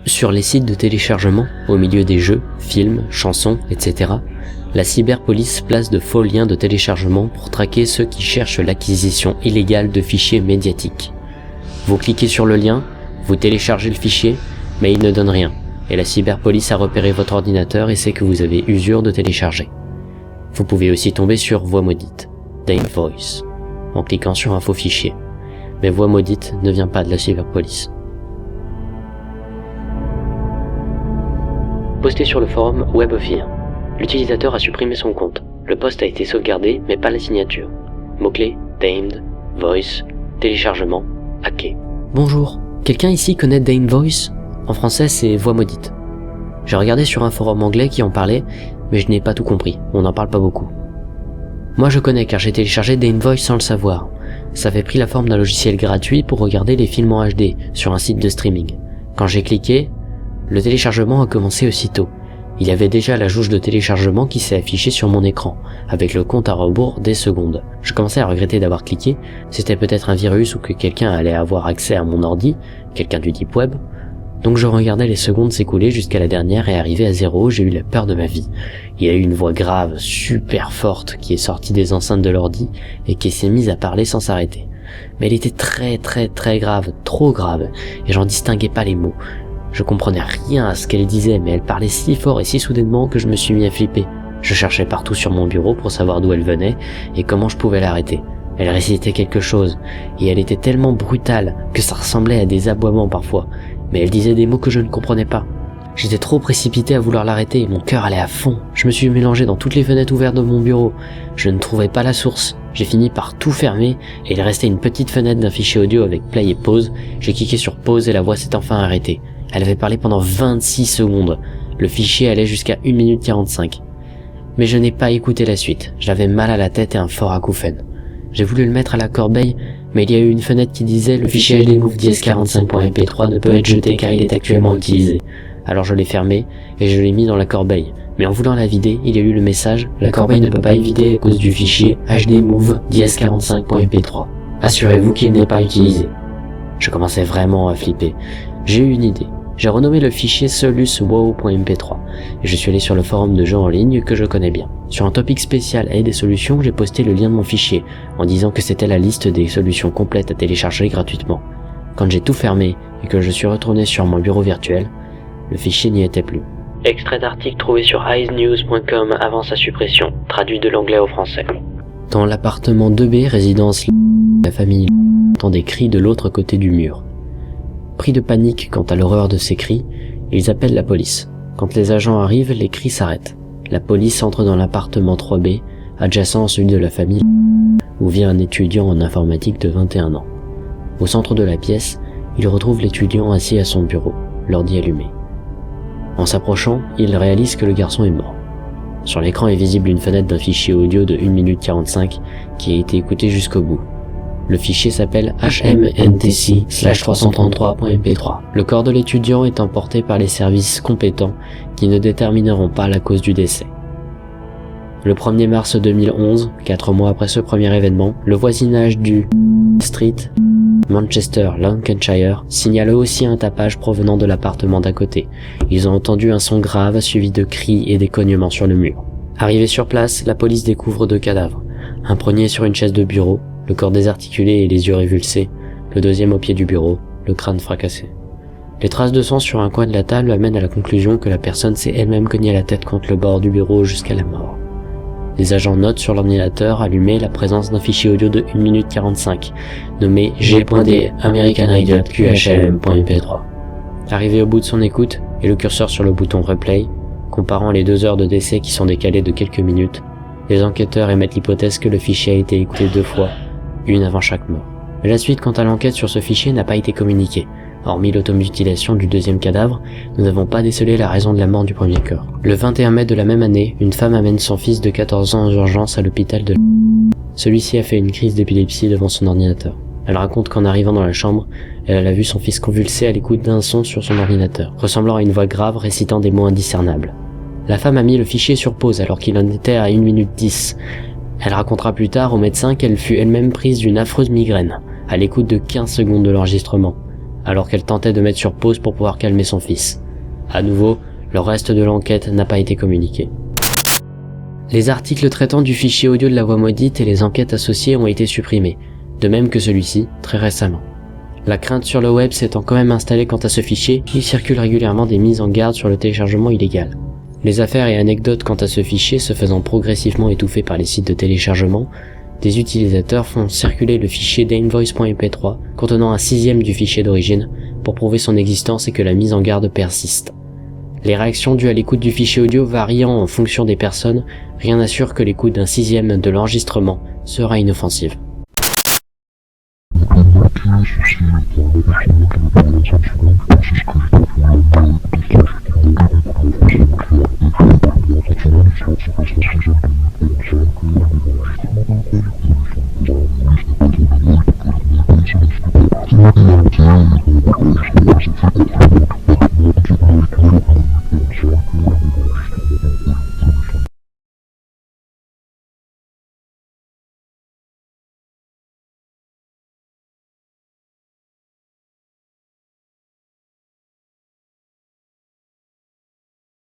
Sur les sites de téléchargement, au milieu des jeux, films, chansons, etc., la cyberpolice place de faux liens de téléchargement pour traquer ceux qui cherchent l'acquisition illégale de fichiers médiatiques. Vous cliquez sur le lien, vous téléchargez le fichier, mais il ne donne rien, et la cyberpolice a repéré votre ordinateur et sait que vous avez usure de télécharger. Vous pouvez aussi tomber sur Voix maudite, Dane Voice, en cliquant sur un faux fichier. Mais Voix maudite ne vient pas de la cyberpolice. Posté sur le forum Web of Fear. L'utilisateur a supprimé son compte. Le post a été sauvegardé, mais pas la signature. Mots-clés, Damned, Voice, téléchargement, hacké. Bonjour, quelqu'un ici connaît Dane Voice ? En français, c'est Voix maudite. J'ai regardé sur un forum anglais qui en parlait, mais je n'ai pas tout compris, on n'en parle pas beaucoup. Moi je connais car j'ai téléchargé Dane Voice sans le savoir. Ça avait pris la forme d'un logiciel gratuit pour regarder les films en HD sur un site de streaming. Quand j'ai cliqué, le téléchargement a commencé aussitôt. Il y avait déjà la jauge de téléchargement qui s'est affichée sur mon écran, avec le compte à rebours des secondes. Je commençais à regretter d'avoir cliqué, c'était peut-être un virus ou que quelqu'un allait avoir accès à mon ordi, quelqu'un du deep web. Donc je regardais les secondes s'écouler jusqu'à la dernière et arrivé à 0, j'ai eu la peur de ma vie. Il y a eu une voix grave, super forte, qui est sortie des enceintes de l'ordi et qui s'est mise à parler sans s'arrêter. Mais elle était très grave, trop grave, et j'en distinguais pas les mots. Je comprenais rien à ce qu'elle disait, mais elle parlait si fort et si soudainement que je me suis mis à flipper. Je cherchais partout sur mon bureau pour savoir d'où elle venait et comment je pouvais l'arrêter. Elle récitait quelque chose, et elle était tellement brutale que ça ressemblait à des aboiements parfois, mais elle disait des mots que je ne comprenais pas. J'étais trop précipité à vouloir l'arrêter et mon cœur allait à fond. Je me suis mélangé dans toutes les fenêtres ouvertes de mon bureau. Je ne trouvais pas la source. J'ai fini par tout fermer et il restait une petite fenêtre d'un fichier audio avec play et pause. J'ai cliqué sur pause et la voix s'est enfin arrêtée. Elle avait parlé pendant 26 secondes. Le fichier allait jusqu'à 1 minute 45. Mais je n'ai pas écouté la suite. J'avais mal à la tête et un fort acouphène. J'ai voulu le mettre à la corbeille, mais il y a eu une fenêtre qui disait « Le fichier HD Move 1045.mp3 ne peut être jeté car il est actuellement utilisé ». Alors je l'ai fermé et je l'ai mis dans la corbeille. Mais en voulant la vider, il y a eu le message « La corbeille ne peut pas être vidée à cause du fichier HD Move 1045.mp3. Assurez-vous qu'il n'est pas utilisé ». Je commençais vraiment à flipper. J'ai eu une idée. J'ai renommé le fichier soluswow.mp3 et je suis allé sur le forum de jeux en ligne que je connais bien. Sur un topic spécial aide et solutions, j'ai posté le lien de mon fichier en disant que c'était la liste des solutions complètes à télécharger gratuitement. Quand j'ai tout fermé et que je suis retourné sur mon bureau virtuel, le fichier n'y était plus. Extrait d'article trouvé sur icenews.com avant sa suppression, traduit de l'anglais au français. Dans l'appartement 2B, résidence la famille entend des cris de l'autre côté du mur. Pris de panique quant à l'horreur de ces cris, ils appellent la police. Quand les agents arrivent, les cris s'arrêtent. La police entre dans l'appartement 3B, adjacent à celui de la famille, où vit un étudiant en informatique de 21 ans. Au centre de la pièce, il retrouve l'étudiant assis à son bureau, l'ordi allumé. En s'approchant, il réalise que le garçon est mort. Sur l'écran est visible une fenêtre d'un fichier audio de 1 minute 45 qui a été écouté jusqu'au bout. Le fichier s'appelle hmntc/333.mp3. Le corps de l'étudiant est emporté par les services compétents qui ne détermineront pas la cause du décès. Le 1er mars 2011, 4 mois après ce premier événement, le voisinage du Street, Manchester, Lancashire, signale aussi un tapage provenant de l'appartement d'à côté. Ils ont entendu un son grave suivi de cris et des cognements sur le mur. Arrivé sur place, la police découvre 2 cadavres. Un premier sur une chaise de bureau, le corps désarticulé et les yeux révulsés, le deuxième au pied du bureau, le crâne fracassé. Les traces de sang sur un coin de la table amènent à la conclusion que la personne s'est elle-même cognée la tête contre le bord du bureau jusqu'à la mort. Les agents notent sur l'ordinateur allumé la présence d'un fichier audio de 1 minute 45, nommé G.D American Idol QHLM.mp3. Arrivé au bout de son écoute, et le curseur sur le bouton Replay, comparant les 2 heures de décès qui sont décalées de quelques minutes, les enquêteurs émettent l'hypothèse que le fichier a été écouté 2 fois, une avant chaque mort. Mais la suite quant à l'enquête sur ce fichier n'a pas été communiquée. Hormis l'automutilation du deuxième cadavre, nous n'avons pas décelé la raison de la mort du premier corps. Le 21 mai de la même année, une femme amène son fils de 14 ans aux urgences à l'hôpital de Celui-ci a fait une crise d'épilepsie devant son ordinateur. Elle raconte qu'en arrivant dans la chambre, elle a vu son fils convulser à l'écoute d'un son sur son ordinateur, ressemblant à une voix grave récitant des mots indiscernables. La femme a mis le fichier sur pause alors qu'il en était à 1 minute 10. Elle racontera plus tard au médecin qu'elle fut elle-même prise d'une affreuse migraine, à l'écoute de 15 secondes de l'enregistrement. alors qu'elle tentait de mettre sur pause pour pouvoir calmer son fils. À nouveau, le reste de l'enquête n'a pas été communiqué. Les articles traitant du fichier audio de la voix maudite et les enquêtes associées ont été supprimés, de même que celui-ci, très récemment. La crainte sur le web s'étant quand même installée quant à ce fichier, il circule régulièrement des mises en garde sur le téléchargement illégal. Les affaires et anecdotes quant à ce fichier se faisant progressivement étouffer par les sites de téléchargement, des utilisateurs font circuler le fichier Damnvoice.mp3 contenant un sixième du fichier d'origine pour prouver son existence et que la mise en garde persiste. Les réactions dues à l'écoute du fichier audio variant en fonction des personnes, rien n'assure que l'écoute d'un sixième de l'enregistrement sera inoffensive. Ceci est pour la personne qui veut parler ensemble, c'est bon, parce que